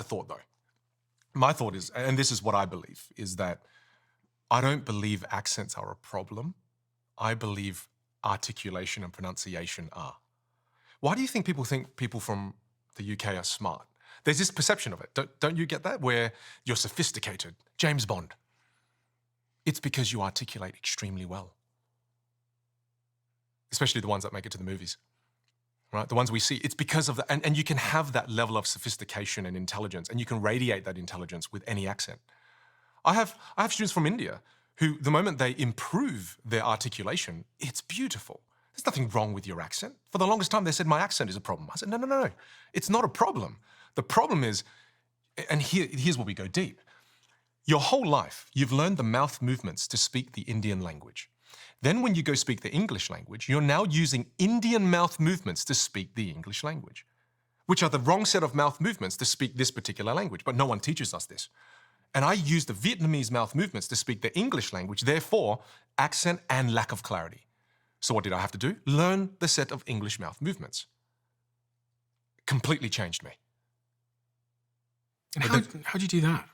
the thought, though. My thought is, and this is what I believe, is that I don't believe accents are a problem. I believe articulation and pronunciation are. Why do you think people from the UK are smart? There's this perception of it. Don't you get that? Where you're sophisticated. James Bond. It's because you articulate extremely well. Especially the ones that make it to the movies. Right? The ones we see. It's because of that. And you can have that level of sophistication and intelligence, and you can radiate that intelligence with any accent. I have students from India who, the moment they improve their articulation, it's beautiful. There's nothing wrong with your accent. For the longest time, they said my accent is a problem. I said, no. It's not a problem. The problem is, and here's where we go deep. Your whole life, you've learned the mouth movements to speak the Indian language. Then when you go speak the English language, you're now using Indian mouth movements to speak the English language, which are the wrong set of mouth movements to speak this particular language, but no one teaches us this. And I use the Vietnamese mouth movements to speak the English language, therefore, accent and lack of clarity. So what did I have to do? Learn the set of English mouth movements. Completely changed me. And how do you do that?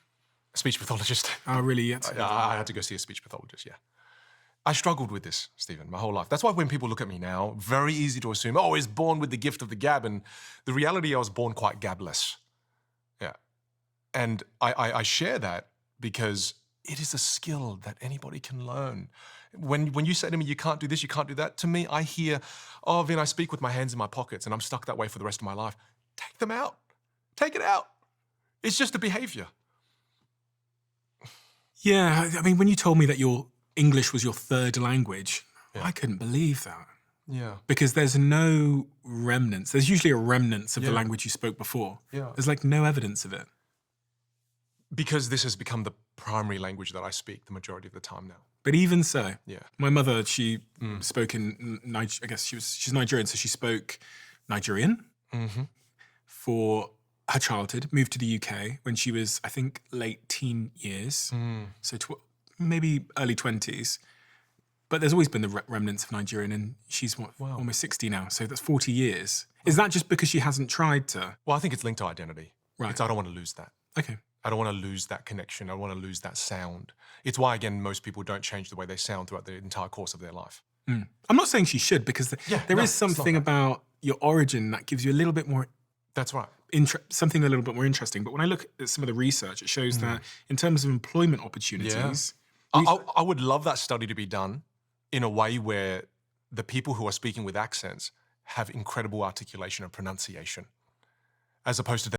A speech pathologist. Oh, really? I had to go see a speech pathologist, yeah. I struggled with this, Stephen, my whole life. That's why when people look at me now, very easy to assume, oh, he's born with the gift of the gab. And the reality, I was born quite gabless. Yeah. And I share that because it is a skill that anybody can learn. When you say to me, you can't do this, you can't do that, to me, I hear, oh, Vin, I speak with my hands in my pockets and I'm stuck that way for the rest of my life. Take them out. Take it out. It's just a behavior. Yeah, I mean, when you told me that your English was your third language, yeah. I couldn't believe that. Yeah. Because there's no remnants. There's usually a remnants of the language you spoke before. Yeah. There's like no evidence of it. Because this has become the primary language that I speak the majority of the time now. But even so, yeah. My mother, she spoke in, I guess she's Nigerian, so she spoke Nigerian for her childhood, moved to the UK when she was, I think, late teen years, so maybe early 20s. But there's always been the remnants of Nigerian, and she's almost 60 now, so that's 40 years. Is that just because she hasn't tried to? Well, I think it's linked to identity. Right. I don't want to lose that. Okay. I don't want to lose that connection. I don't want to lose that sound. It's why, again, most people don't change the way they sound throughout the entire course of their life. I'm not saying she should, because there is something about your origin that gives you a little bit more... That's right. Something a little bit more interesting. But when I look at some of the research, it shows that in terms of employment opportunities... Yeah. I would love that study to be done in a way where the people who are speaking with accents have incredible articulation and pronunciation, as opposed to